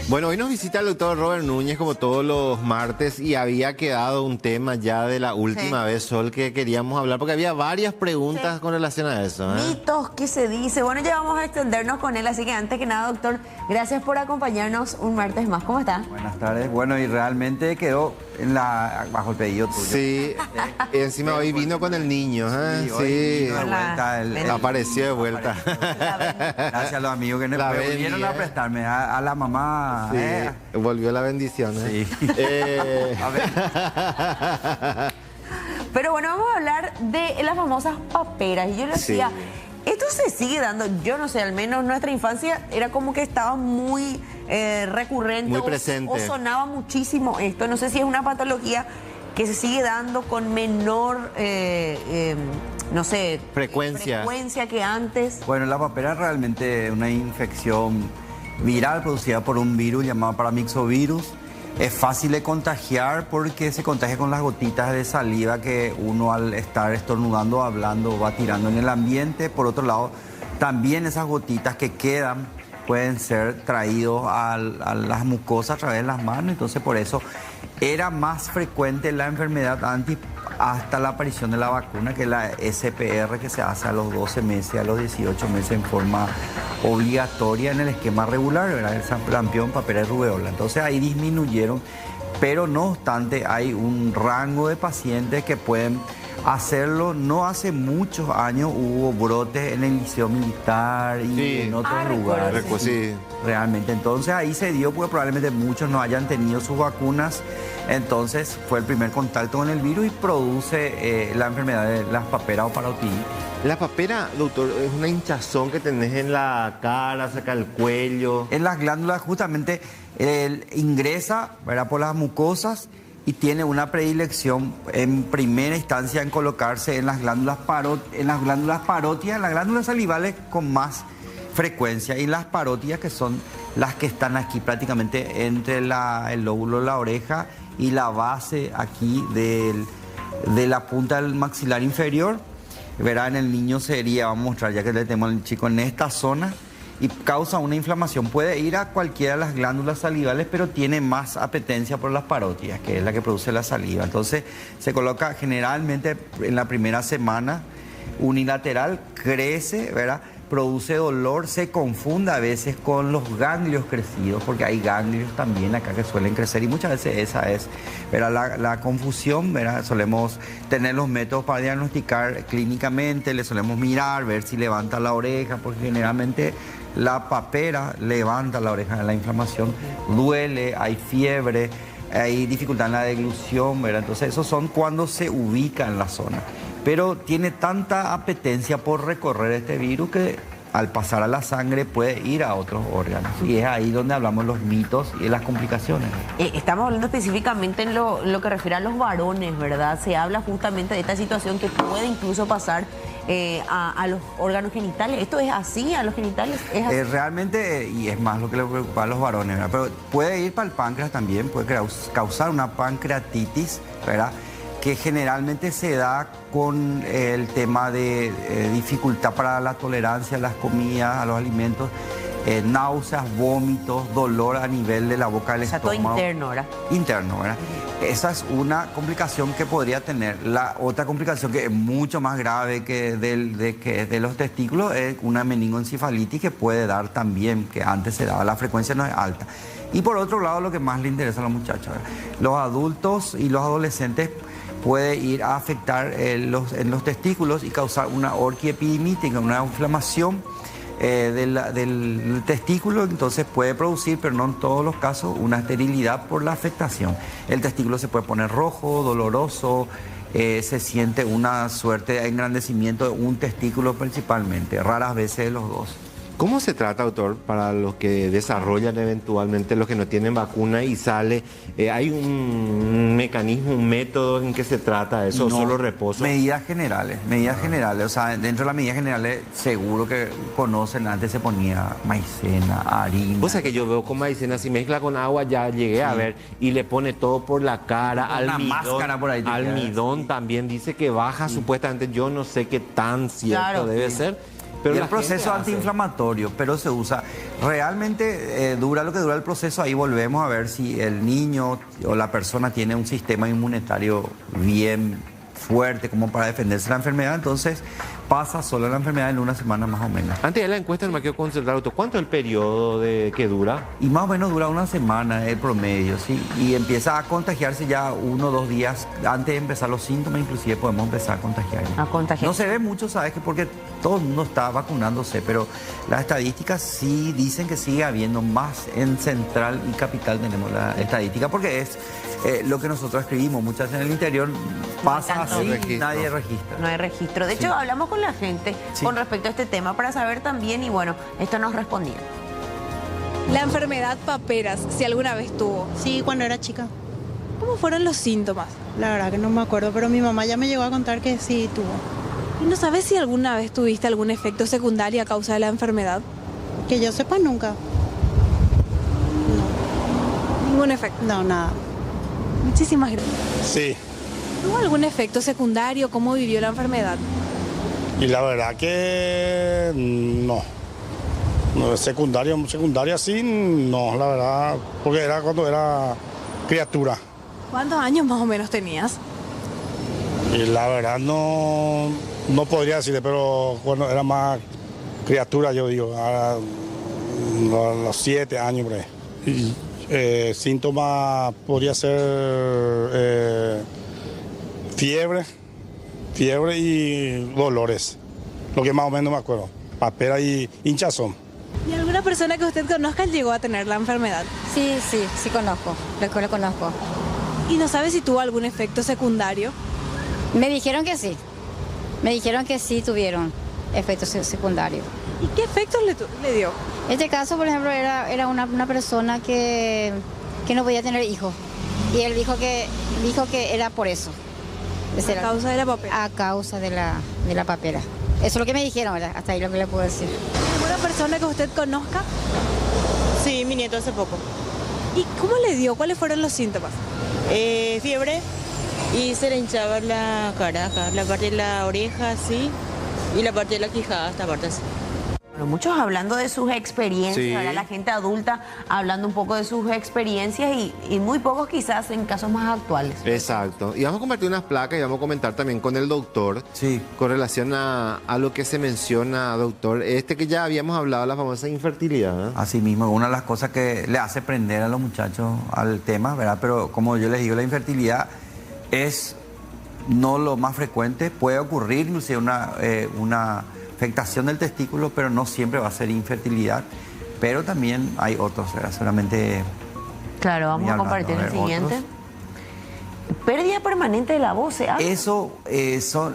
Bueno, hoy nos visita el doctor Robert Núñez como todos los martes y había quedado un tema ya de la última vez, Sol, que queríamos hablar porque había varias preguntas con relación a eso. Mitos, ¿qué se dice? Bueno, ya vamos a extendernos con él, así que antes que nada, doctor, gracias por acompañarnos un martes más. ¿Cómo está? Buenas tardes. Bueno, y realmente quedó bajo el pedido tuyo. Sí, encima hoy vino con el niño. Sí, hoy vino de vuelta. Apareció de vuelta. Gracias a los amigos que nos vinieron a prestarme, a la mamá. Sí, volvió la bendición. Sí. A ver. Pero bueno, vamos a hablar de las famosas paperas. Y yo le decía, esto se sigue dando, yo no sé, al menos en nuestra infancia era como que estaba muy recurrente. Muy presente. O sonaba muchísimo esto. No sé si es una patología que se sigue dando con menor, no sé, frecuencia que antes. Bueno, la papera es realmente una infección viral producida por un virus llamado paramyxovirus. Es fácil de contagiar porque se contagia con las gotitas de saliva que uno al estar estornudando o hablando va tirando en el ambiente. Por otro lado, también esas gotitas que quedan pueden ser traídos a las mucosas a través de las manos. Entonces, por eso era más frecuente la enfermedad antes, hasta la aparición de la vacuna, que es la SPR, que se hace a los 12 meses, a los 18 meses en forma obligatoria en el esquema regular, ¿verdad? El sarampión, papera y rubeola. Entonces ahí disminuyeron, pero no obstante hay un rango de pacientes que pueden hacerlo. No hace muchos años hubo brotes en el Liceo Militar y en otros lugares. Realmente, entonces ahí se dio porque probablemente muchos no hayan tenido sus vacunas. Entonces fue el primer contacto con el virus y produce la enfermedad de las paperas o parotiditis. La papera, doctor, es una hinchazón que tenés en la cara, cerca del cuello. En las glándulas justamente ingresa, ¿verdad?, por las mucosas y tiene una predilección en primera instancia en colocarse en las glándulas parótidas, las glándulas salivales con más frecuencia, y las parótidas, que son las que están aquí prácticamente entre el lóbulo de la oreja y la base aquí de la punta del maxilar inferior. Verá, en el niño sería, vamos a mostrar ya que le tenemos al chico en esta zona, y causa una inflamación. Puede ir a cualquiera de las glándulas salivales, pero tiene más apetencia por las parótidas, que es la que produce la saliva. Entonces se coloca generalmente en la primera semana unilateral, crece, ¿verdad?, produce dolor, se confunde a veces con los ganglios crecidos, porque hay ganglios también acá que suelen crecer, y muchas veces esa es, ¿verdad?, la confusión, ¿verdad? Solemos tener los métodos para diagnosticar clínicamente, le solemos mirar, ver si levanta la oreja, porque generalmente la papera levanta la oreja, la inflamación duele, hay fiebre, hay dificultad en la deglución, ¿verdad? Entonces esos son cuando se ubica en la zona. Pero tiene tanta apetencia por recorrer este virus que al pasar a la sangre puede ir a otros órganos. Y es ahí donde hablamos los mitos y las complicaciones. Estamos hablando específicamente en lo que refiere a los varones, ¿verdad? Se habla justamente de esta situación que puede incluso pasar a los órganos genitales. ¿Esto es así? ¿A los genitales es así? Realmente, y es más lo que le preocupa a los varones, ¿verdad? Pero puede ir para el páncreas también, puede causar una pancreatitis, ¿verdad?, que generalmente se da con el tema de dificultad para la tolerancia a las comidas, a los alimentos, náuseas, vómitos, dolor a nivel de la boca del estómago. Todo interno, ¿verdad? Interno, ¿verdad? Esa es una complicación que podría tener. La otra complicación, que es mucho más grave que de los testículos, es una meningoencefalitis que puede dar también, que antes se daba, la frecuencia no es alta. Y por otro lado, lo que más le interesa a los muchachos, ¿verdad?, los adultos y los adolescentes, puede ir a afectar en los testículos y causar una orquiepidemítica, una inflamación del testículo. Entonces puede producir, pero no en todos los casos, una esterilidad por la afectación. El testículo se puede poner rojo, doloroso, se siente una suerte de engrandecimiento de un testículo principalmente, raras veces de los dos. ¿Cómo se trata, doctor, para los que desarrollan eventualmente, los que no tienen vacuna y sale? ¿Hay un mecanismo, un método en que se trata eso, no, o solo reposo? Medidas generales. O sea, dentro de las medidas generales, seguro que conocen, antes se ponía maicena, harina. O sea, que yo veo con maicena, si mezcla con agua, ya llegué a ver, y le pone todo por la cara, una almidón. Máscara por ahí almidón también dice que baja, supuestamente. Yo no sé qué tan cierto debe ser. Pero y la el proceso gente hace. antiinflamatorio, pero se usa. Realmente dura lo que dura el proceso, ahí volvemos a ver si el niño o la persona tiene un sistema inmunitario bien fuerte como para defenderse de la enfermedad, entonces pasa solo la enfermedad en una semana más o menos. Antes de la encuesta me quiero consultar, doctor, ¿cuánto es el periodo que dura? Y más o menos dura una semana el promedio, ¿sí? Y empieza a contagiarse ya 1 o 2 días antes de empezar los síntomas, inclusive podemos empezar a contagiar. A contagiar. No se ve mucho, ¿sabes? Que porque todo el mundo está vacunándose, pero las estadísticas sí dicen que sigue habiendo más en Central y Capital tenemos la estadística, porque es lo que nosotros escribimos. Muchas veces en el interior pasa tanto así y registro. nadie registra. No hay registro. De hecho, hablamos con la gente Sí. con respecto a este tema para saber también, y bueno, esto nos respondía. La enfermedad paperas, si alguna vez tuvo. Sí, cuando era chica. ¿Cómo fueron los síntomas? La verdad que no me acuerdo, pero mi mamá ya me llegó a contar que sí tuvo. ¿Y no sabes si alguna vez tuviste algún efecto secundario a causa de la enfermedad? Que yo sepa nunca. Ningún efecto. No, nada. Muchísimas gracias. Sí, ¿Tuvo algún efecto secundario? ¿Cómo vivió la enfermedad? y la verdad que no. No, secundaria sí, no, la verdad, porque era cuando era criatura. ¿Cuántos años más o menos tenías? Y la verdad no podría decirle, pero cuando era más criatura, yo digo, a los 7 años, por ahí. Y, síntomas podría ser fiebre y dolores, lo que más o menos me acuerdo, papera y hinchazón. ¿Y alguna persona que usted conozca llegó a tener la enfermedad? Sí conozco, lo conozco. ¿Y no sabe si tuvo algún efecto secundario? Me dijeron que sí tuvieron efectos secundarios. ¿Y qué efectos le dio? Este caso, por ejemplo, era una persona que no podía tener hijos. Y él dijo que era por eso. Ese A era- causa de la papera. A causa de la papera. Eso es lo que me dijeron, ¿verdad? Hasta ahí lo que le puedo decir. ¿Alguna persona que usted conozca? Sí, mi nieto hace poco. ¿Y cómo le dio? ¿Cuáles fueron los síntomas? Fiebre y se le hinchaba la cara acá, la parte de la oreja así y la parte de la quijada, esta parte así. Bueno, muchos hablando de sus experiencias, Sí. ¿verdad? La gente adulta hablando un poco de sus experiencias y muy pocos quizás en casos más actuales. Exacto. Y vamos a compartir unas placas y vamos a comentar también con el doctor Sí. con relación a lo que se menciona, doctor. Que ya habíamos hablado, la famosa infertilidad. ¿Eh? Así mismo, una de las cosas que le hace prender a los muchachos al tema, ¿verdad? Pero como yo les digo, la infertilidad es no lo más frecuente, puede ocurrir inclusive una afectación del testículo, pero no siempre va a ser infertilidad. Pero también hay otros, ¿verdad? Solamente Claro, vamos Voy a hablando, compartir a el ver, siguiente. otros. Pérdida permanente de la voz, ¿se habla? eso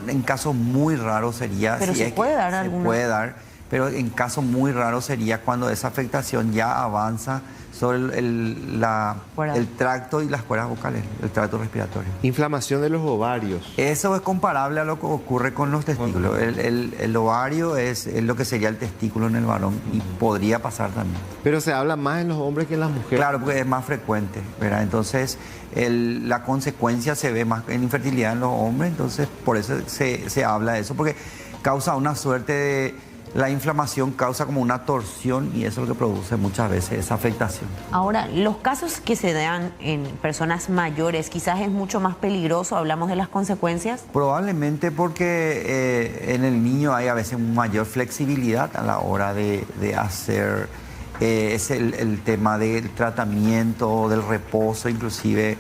en casos muy raros sería... Pero si se es que puede dar se alguna- puede dar, pero en casos muy raros sería cuando esa afectación ya avanza sobre el tracto y las cuerdas vocales, el tracto respiratorio. Inflamación de los ovarios. Eso es comparable a lo que ocurre con los testículos. El ovario es lo que sería el testículo en el varón y podría pasar también. Pero se habla más en los hombres que en las mujeres. Claro, porque es más frecuente, ¿verdad? Entonces, la consecuencia se ve más en infertilidad en los hombres, entonces por eso se habla de eso, porque causa una suerte de... La inflamación causa como una torsión y eso es lo que produce muchas veces esa afectación. Ahora, los casos que se dan en personas mayores, quizás es mucho más peligroso, hablamos de las consecuencias. Probablemente porque en el niño hay a veces mayor flexibilidad a la hora de hacer es el tema del tratamiento, del reposo, inclusive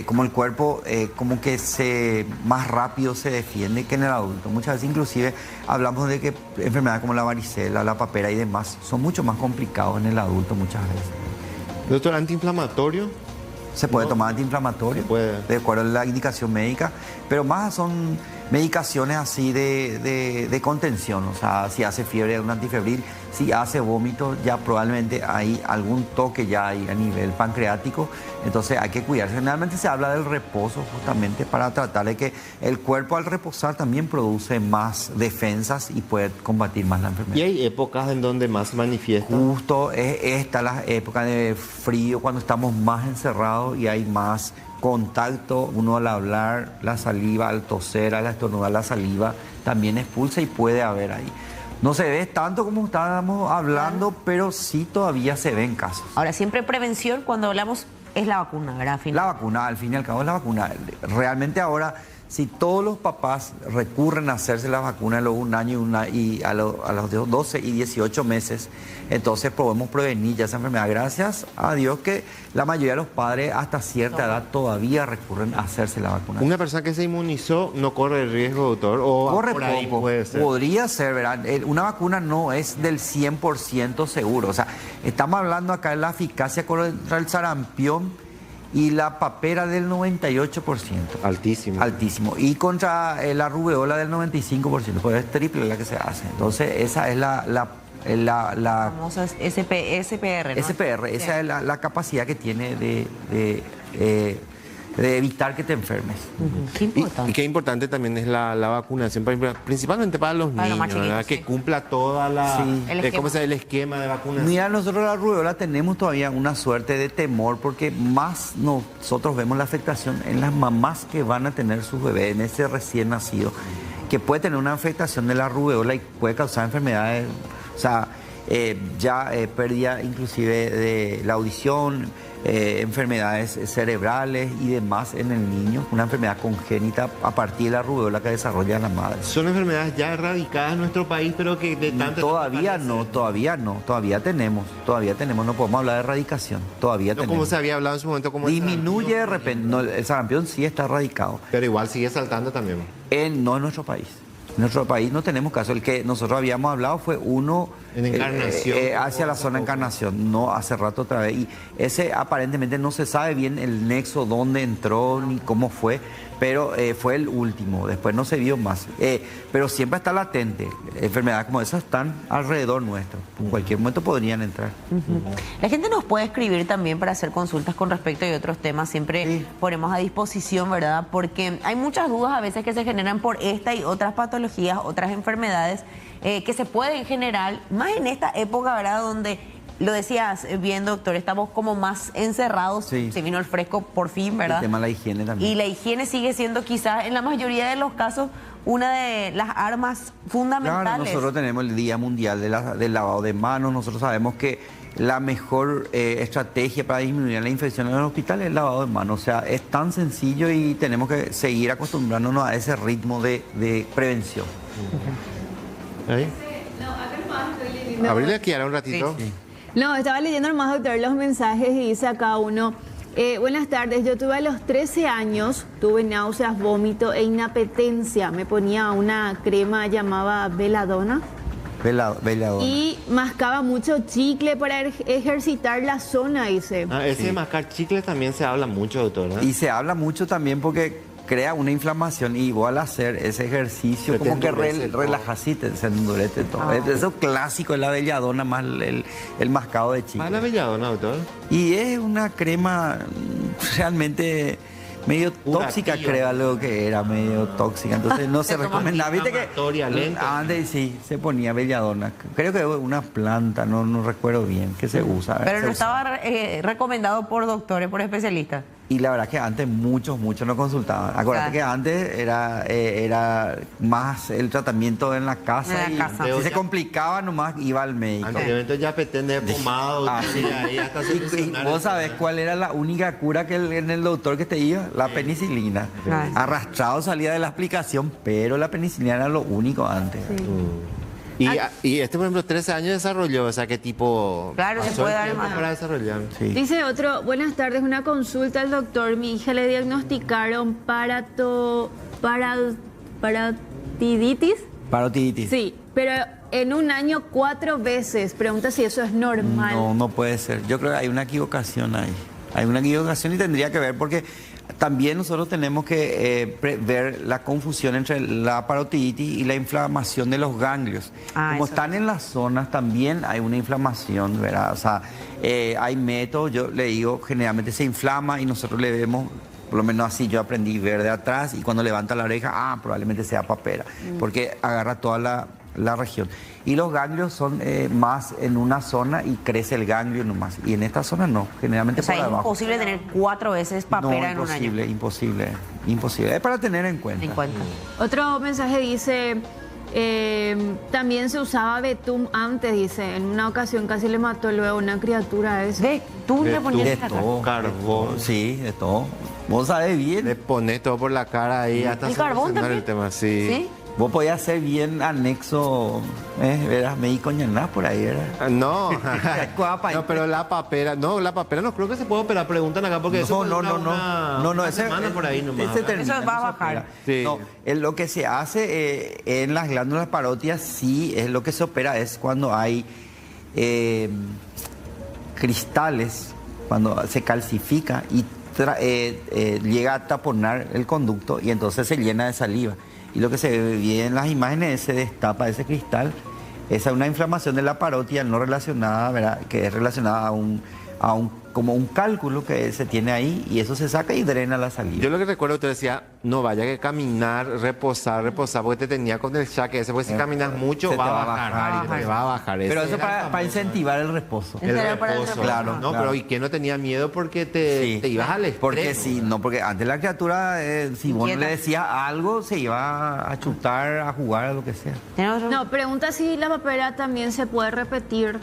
como el cuerpo como que más rápido se defiende que en el adulto. Muchas veces inclusive hablamos de que enfermedades como la varicela, la papera y demás son mucho más complicados en el adulto muchas veces. Doctor, antiinflamatorio. Se puede No. tomar antiinflamatorio, Se puede. de acuerdo a la indicación médica, pero más son medicaciones así de contención, o sea, si hace fiebre, un antifebril, si hace vómito, ya probablemente hay algún toque ya hay a nivel pancreático, entonces hay que cuidarse. Generalmente se habla del reposo justamente para tratar de que el cuerpo al reposar también produce más defensas y puede combatir más la enfermedad. Y hay épocas en donde más se manifiesta. Justo es esta la época de frío, cuando estamos más encerrados y hay más contacto. Uno al hablar, la saliva, al toser, al estornudar, la saliva también expulsa y puede haber ahí. No se ve tanto como estábamos hablando, pero sí todavía se ven casos. Ahora, siempre prevención cuando hablamos es la vacuna, ¿verdad? Al final. La vacuna, al fin y al cabo es la vacuna. Realmente ahora, si todos los papás recurren a hacerse la vacuna a los 1 año y a los 12 y 18 meses, entonces podemos prevenir ya esa enfermedad. Gracias a Dios que la mayoría de los padres hasta cierta edad todavía recurren a hacerse la vacuna. Una persona que se inmunizó no corre el riesgo, doctor, o Corre por ahí poco, puede ser. podría ser, ¿verdad? Una vacuna no es del 100% seguro. O sea, estamos hablando acá de la eficacia contra el sarampión y la papera del 98%. Altísimo. Altísimo. Y contra la rubeola del 95%, pues es triple la que se hace. Entonces, esa es la Famosa SPR, ¿no? SPR, esa es la capacidad que tiene de evitar que te enfermes. Qué importante. Y qué importante también es la vacunación, principalmente para los Para los niños, más ¿verdad? chiquitos, Que sí. cumpla toda la, Sí. el esquema de vacunación. Mira, nosotros la rubeola tenemos todavía una suerte de temor porque más nosotros vemos la afectación en las mamás que van a tener sus bebés, en ese recién nacido, que puede tener una afectación de la rubeola y puede causar enfermedades, o sea, pérdida inclusive de la audición, enfermedades cerebrales y demás en el niño, una enfermedad congénita a partir de la rubeola que desarrolla la madre. Son enfermedades ya erradicadas en nuestro país, pero que de tanto... Todavía tenemos, no podemos hablar de erradicación, todavía No tenemos. como se había hablado en su momento, como el Disminuye de repente, no, el sarampión sí está erradicado, pero igual sigue saltando también. no en nuestro país. En nuestro país no tenemos caso, el que nosotros habíamos hablado fue uno En Encarnación. hacia la zona Encarnación, no hace rato otra vez, y ese aparentemente no se sabe bien el nexo, dónde entró ni cómo fue, pero fue el último, después no se vio más, pero siempre está latente, enfermedades como esas están alrededor nuestro, en cualquier momento podrían entrar. La gente nos puede escribir también para hacer consultas con respecto a otros temas. Siempre Sí. ponemos a disposición, ¿verdad? Porque hay muchas dudas a veces que se generan por esta y otras patologías, otras enfermedades que se pueden generar, más en esta época, ¿verdad? Donde, lo decías bien, doctor, estamos como más encerrados. Sí. Se vino el fresco por fin, ¿verdad? El tema de la higiene también. Y la higiene sigue siendo quizás en la mayoría de los casos una de las armas fundamentales. Claro, nosotros tenemos el Día Mundial del Lavado de Manos. Nosotros sabemos que la mejor estrategia para disminuir la infección en el hospital es el lavado de manos. O sea, es tan sencillo y tenemos que seguir acostumbrándonos a ese ritmo de prevención. ¿Ahí? Abrirle aquí ahora un ratito. Sí. No, estaba leyendo nomás, doctor, los mensajes y dice acá uno: buenas tardes, yo tuve a los 13 años, tuve náuseas, vómito e inapetencia. Me ponía una crema llamada Belladonna Belladonna. y mascaba mucho chicle para ejercitar la zona, dice. Ese mascar chicle también se habla mucho, doctor, ¿no? Y se habla mucho también porque crea una inflamación y igual hacer ese ejercicio Se te como que endurece todo. relajas, sí, se endurece todo. Eso clásico es la belladona más el mascado de chicle. Ah, la belladona, doctor. Y es una crema realmente medio tóxica, Curativa. creo, algo que era medio tóxica. Entonces no se Se toma recomienda. Viste que inflamatoria, lenta. antes sí se ponía belladona. Creo que es una planta, no recuerdo bien, que se usa. Pero se no usa. estaba recomendado por doctores, por especialistas. Y la verdad que antes muchos no consultaban. Acuérdate Claro. que antes era más el tratamiento en la casa. En la casa. Si se complicaba nomás iba al médico. Anteriormente ya pretende pomado, Ah, sí. ahí hasta Y solucionar vos el sabés problema. cuál era la única cura que en el doctor que te iba, la penicilina. Claro. Arrastrado salía de la explicación, pero la penicilina era lo único antes. Y este, por ejemplo, 13 años desarrolló, o sea, ¿qué tipo? Claro, se pasó puede el dar tiempo más. para desarrollar? Sí. Dice otro: buenas tardes, una consulta al doctor. Mi hija le diagnosticaron paratiditis. Parotiditis. Sí, pero en un año 4 veces. Pregunta si eso es normal. No puede ser. Yo creo que hay una equivocación ahí. Hay una equivocación y tendría que ver porque también nosotros tenemos que ver la confusión entre la parotiditis y la inflamación de los ganglios. Ah, Como eso están en las zonas, también hay una inflamación, ¿verdad? O sea, hay métodos, yo le digo, generalmente se inflama y nosotros le vemos, por lo menos así yo aprendí, ver de atrás y cuando levanta la oreja, probablemente sea papera, porque agarra toda la región. Y los ganglios son más en una zona y crece el ganglio nomás. Y en esta zona no, generalmente O sea, por es abajo. imposible tener 4 veces papera en un año. Imposible. Es para tener en cuenta. En cuenta. Otro mensaje dice: También se usaba betún antes, dice. En una ocasión casi le mató luego una criatura a ese. Betún le ponías De en la cara. todo. Carbón. Sí, de todo. Vos sabés bien. Le pones todo por la cara ahí hasta ¿El carbón solucionar el también? tema, sí. ¿Sí? Vos podías hacer bien anexo, verás, México ñaná por ahí, ¿verdad? No, Cuapa, no, pero la papera no creo que se puede operar, preguntan acá porque eso fue una ese, semana por ahí nomás. ese termina, Eso va a no se bajar. opera. Sí. No, lo que se hace en las glándulas parótidas sí es lo que se opera, es cuando hay cristales, cuando se calcifica y llega a taponar el conducto y entonces se llena de saliva. Y lo que se ve en las imágenes se destapa ese cristal. Esa es una inflamación de la parótida no relacionada, ¿verdad? Que es relacionada como un cálculo que se tiene ahí y eso se saca y drena la saliva. Yo lo que recuerdo, usted decía, no vaya que caminar, reposar, porque te tenía con el chaque ese, porque si caminas mucho se va te a bajar, te va a bajar. Pero Ese eso era para famoso. incentivar el reposo. El Era para el reposo, reposo. Claro, No, claro. pero ¿y quién no tenía miedo porque Sí. te ibas al extremo? Porque sí, no, porque antes la criatura, si vos no Inquieta. le decías algo, se iba a chutar, a jugar, a lo que sea. ¿Tiene otro? No, pregunta si la papera también se puede repetir.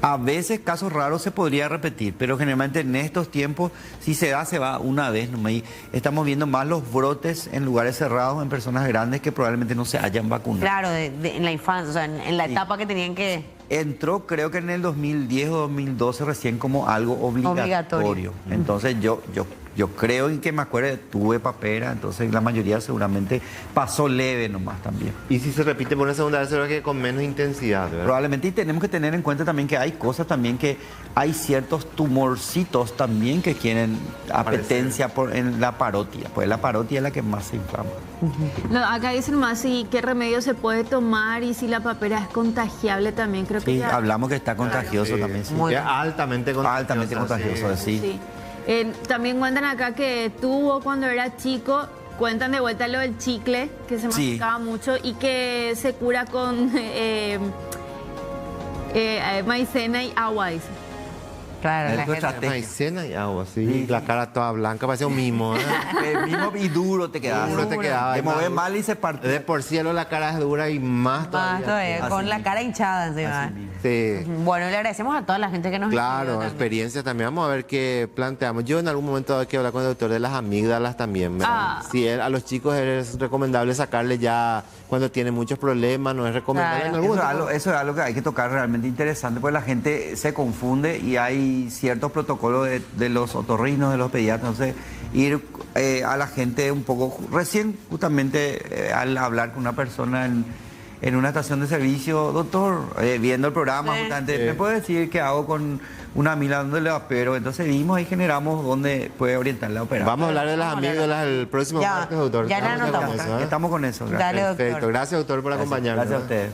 A veces, casos raros, se podría repetir, pero generalmente en estos tiempos, si se da, se va una vez nomás. Y estamos viendo más los brotes en lugares cerrados, en personas grandes que probablemente no se hayan vacunado. Claro, en la infancia, o sea, en la Sí. etapa que tenían que... Entró, creo que en el 2010 o 2012 recién como algo obligatorio. Entonces yo creo y que me acuerdo, tuve papera, entonces la mayoría seguramente pasó leve nomás también. Y si se repite por una segunda vez, será que con menos intensidad, ¿verdad? Probablemente, y tenemos que tener en cuenta también que hay cosas también que hay ciertos tumorcitos también que quieren apetencia en la parótida, pues la parótida es la que más se inflama. No, acá dicen más si qué remedio se puede tomar y si la papera es contagiable también. Creo que Sí, ya... hablamos que está contagioso también. Sí. Muy Es bien. altamente contagioso. Altamente contagioso, sí. Sí. También cuentan acá que tuvo cuando era chico, cuentan de vuelta lo del chicle, que se Sí. masticaba mucho y que se cura con maicena y agua, dice. Claro, Es la tu gente... estrategia. Maicena y agua, sí. La cara toda blanca, parecía un mimo. ¿eh? El mismo y duro te quedaba. Duro te quedaba. Te Y más- mueves mal y se parte. De por cielo la cara es dura y más todavía. Más todavía, Así con la mismo. cara hinchada encima. Así mismo. Sí. Bueno, le agradecemos a toda la gente que nos escribió Claro, también. experiencias también. Vamos a ver qué planteamos. Yo en algún momento hay que hablar con el doctor de las amígdalas también. ¿verdad? Ah. Si a los chicos es recomendable sacarle ya cuando tienen muchos problemas, no es recomendable. Claro. En algún momento- Eso es algo que hay que tocar realmente interesante, porque la gente se confunde y hay ciertos protocolos de los otorrinos, de los pediatras. Entonces, ir a la gente un poco, recién justamente al hablar con una persona en una estación de servicio, doctor, viendo el programa, Sí. justamente, Sí. ¿me puede decir qué hago con una amígdala donde le opero? Entonces vimos y generamos dónde puede orientar la operación. Vamos a hablar de las Vamos a hablar. amígdalas el próximo Ya, martes, doctor. ya la Estamos anotamos. con eso, ¿eh? Estamos con eso. Dale, doctor. Perfecto. Gracias, doctor, por acompañarnos. Gracias a ustedes.